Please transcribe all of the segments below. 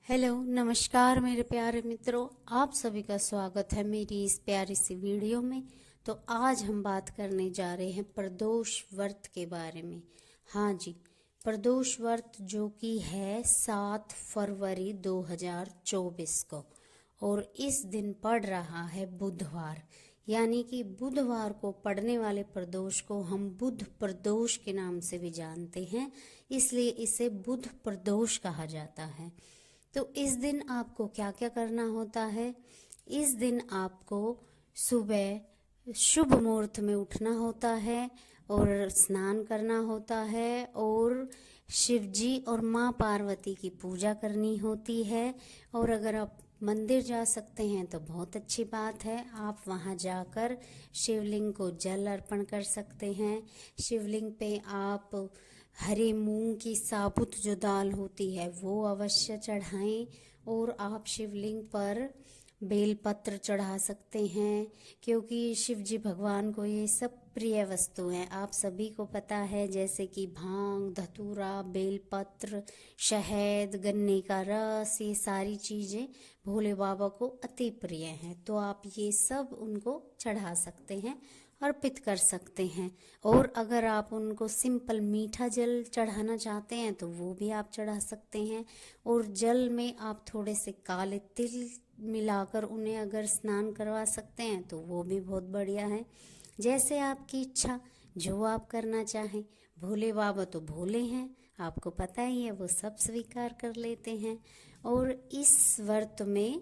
Hello नमस्कार मेरे प्यारे मित्रों, आप सभी का स्वागत है मेरी इस प्यारी सी वीडियो में। तो आज हम बात करने जा रहे हैं प्रदोष व्रत के बारे में। हाँ जी, प्रदोष व्रत जो कि है 7 फरवरी 2024 को, और इस दिन पड़ रहा है बुधवार, यानी कि बुधवार को पड़ने वाले प्रदोष को हम बुध प्रदोष के नाम से भी जानते हैं, इसलिए इसे बुध प्रदोष कहा जाता है। तो इस दिन आपको क्या क्या करना होता है? इस दिन आपको सुबह शुभ मुहूर्त में उठना होता है और स्नान करना होता है और शिव जी और माँ पार्वती की पूजा करनी होती है। और अगर आप मंदिर जा सकते हैं तो बहुत अच्छी बात है, आप वहाँ जाकर शिवलिंग को जल अर्पण कर सकते हैं। शिवलिंग पे आप हरे मूंग की साबुत जो दाल होती है वो अवश्य चढ़ाएं, और आप शिवलिंग पर बेलपत्र चढ़ा सकते हैं, क्योंकि शिव जी भगवान को ये सब प्रिय वस्तु हैं। आप सभी को पता है, जैसे कि भांग, धतूरा, बेलपत्र, शहद, गन्ने का रस, ये सारी चीज़ें भोले बाबा को अति प्रिय हैं। तो आप ये सब उनको चढ़ा सकते हैं, अर्पित कर सकते हैं। और अगर आप उनको सिंपल मीठा जल चढ़ाना चाहते हैं तो वो भी आप चढ़ा सकते हैं। और जल में आप थोड़े से काले तिल मिलाकर उन्हें अगर स्नान करवा सकते हैं तो वो भी बहुत बढ़िया है। जैसे आपकी इच्छा, जो आप करना चाहें। भोले बाबा तो भोले हैं, आपको पता ही है, वो सब स्वीकार कर लेते हैं। और इस व्रत में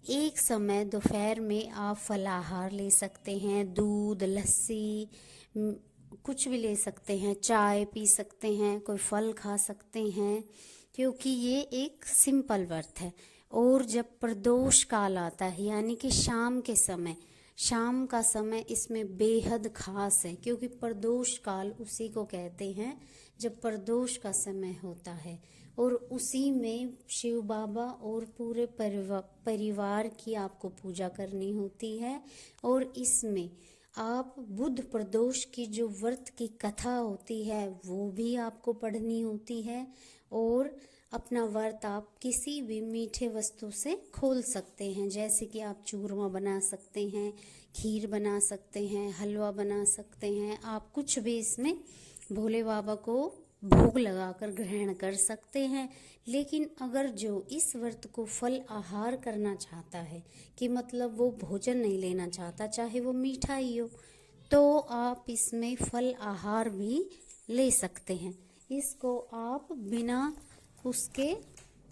एक समय दोपहर में आप फलाहार ले सकते हैं, दूध, लस्सी, कुछ भी ले सकते हैं, चाय पी सकते हैं, कोई फल खा सकते हैं, क्योंकि ये एक सिंपल व्रत है। और जब प्रदोष काल आता है, यानी कि शाम के समय, शाम का समय इसमें बेहद खास है, क्योंकि प्रदोष काल उसी को कहते हैं जब प्रदोष का समय होता है। और उसी में शिव बाबा और पूरे परिवार की आपको पूजा करनी होती है। और इसमें आप बुध प्रदोष की जो व्रत की कथा होती है वो भी आपको पढ़नी होती है। और अपना व्रत आप किसी भी मीठे वस्तु से खोल सकते हैं, जैसे कि आप चूरमा बना सकते हैं, खीर बना सकते हैं, हलवा बना सकते हैं। आप कुछ भी इसमें भोले बाबा को भोग लगाकर ग्रहण कर सकते हैं। लेकिन अगर जो इस व्रत को फल आहार करना चाहता है, कि मतलब वो भोजन नहीं लेना चाहता, चाहे वो मीठा ही हो, तो आप इसमें फल आहार भी ले सकते हैं। इसको आप बिना उसके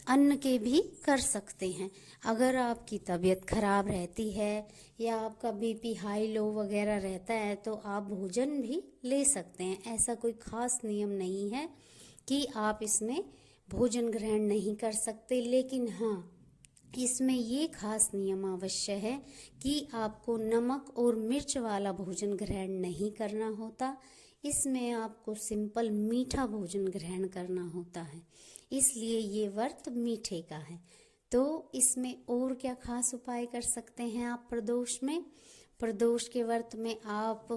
अन्न के भी कर सकते हैं। अगर आपकी तबीयत खराब रहती है या आपका बीपी हाई लो वगैरह रहता है तो आप भोजन भी ले सकते हैं। ऐसा कोई खास नियम नहीं है कि आप इसमें भोजन ग्रहण नहीं कर सकते। लेकिन हाँ, इसमें ये खास नियम अवश्य है कि आपको नमक और मिर्च वाला भोजन ग्रहण नहीं करना होता। इसमें आपको सिंपल मीठा भोजन ग्रहण करना होता है, इसलिए ये व्रत मीठे का है। तो इसमें और क्या खास उपाय कर सकते हैं आप प्रदोष में? प्रदोष के व्रत में आप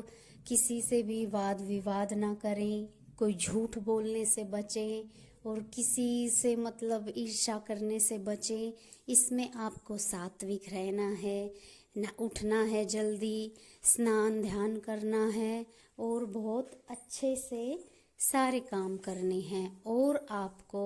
किसी से भी वाद विवाद ना करें, कोई झूठ बोलने से बचें, और किसी से मतलब ईर्ष्या करने से बचें। इसमें आपको सात्विक रहना है, ना उठना है जल्दी, स्नान ध्यान करना है, और बहुत अच्छे से सारे काम करने हैं। और आपको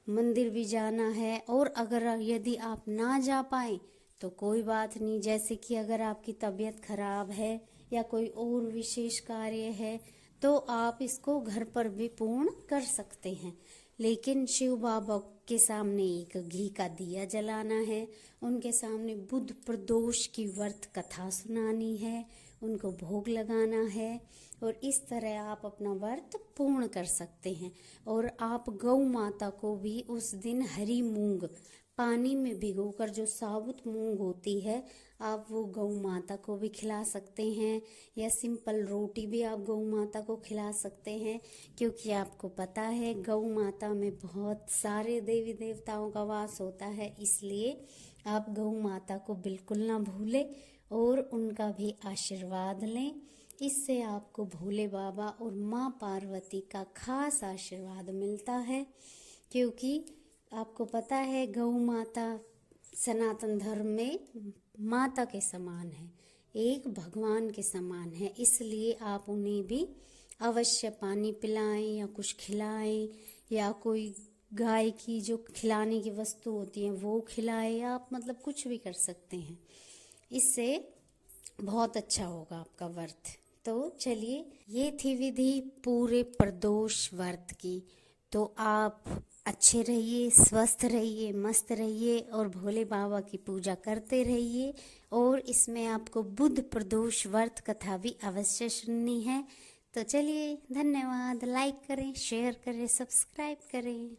मंदिर भी जाना है। और अगर यदि आप ना जा पाए तो कोई बात नहीं, जैसे कि अगर आपकी तबीयत खराब है या कोई और विशेष कार्य है तो आप इसको घर पर भी पूर्ण कर सकते हैं। लेकिन शिव बाबा के सामने एक घी का दिया जलाना है, उनके सामने बुध प्रदोष की व्रत कथा सुनानी है, उनको भोग लगाना है, और इस तरह आप अपना व्रत पूर्ण कर सकते हैं। और आप गौ माता को भी उस दिन हरी मूंग पानी में भिगोकर, जो साबुत मूंग होती है, आप वो गौ माता को भी खिला सकते हैं, या सिंपल रोटी भी आप गौ माता को खिला सकते हैं। क्योंकि आपको पता है गौ माता में बहुत सारे देवी देवताओं का वास होता है, इसलिए आप गौ माता को बिल्कुल ना भूलें और उनका भी आशीर्वाद लें। इससे आपको भोले बाबा और माँ पार्वती का खास आशीर्वाद मिलता है। क्योंकि आपको पता है गौ माता सनातन धर्म में माता के समान है, एक भगवान के समान है, इसलिए आप उन्हें भी अवश्य पानी पिलाएं या कुछ खिलाएं, या कोई गाय की जो खिलाने की वस्तु होती है वो खिलाएं। आप मतलब कुछ भी कर सकते हैं, इससे बहुत अच्छा होगा आपका व्रत। तो चलिए, ये थी विधि पूरे प्रदोष व्रत की। तो आप अच्छे रहिए, स्वस्थ रहिए, मस्त रहिए और भोले बाबा की पूजा करते रहिए। और इसमें आपको बुध प्रदोष व्रत कथा भी अवश्य सुननी है। तो चलिए, धन्यवाद। लाइक करें, शेयर करें, सब्सक्राइब करें।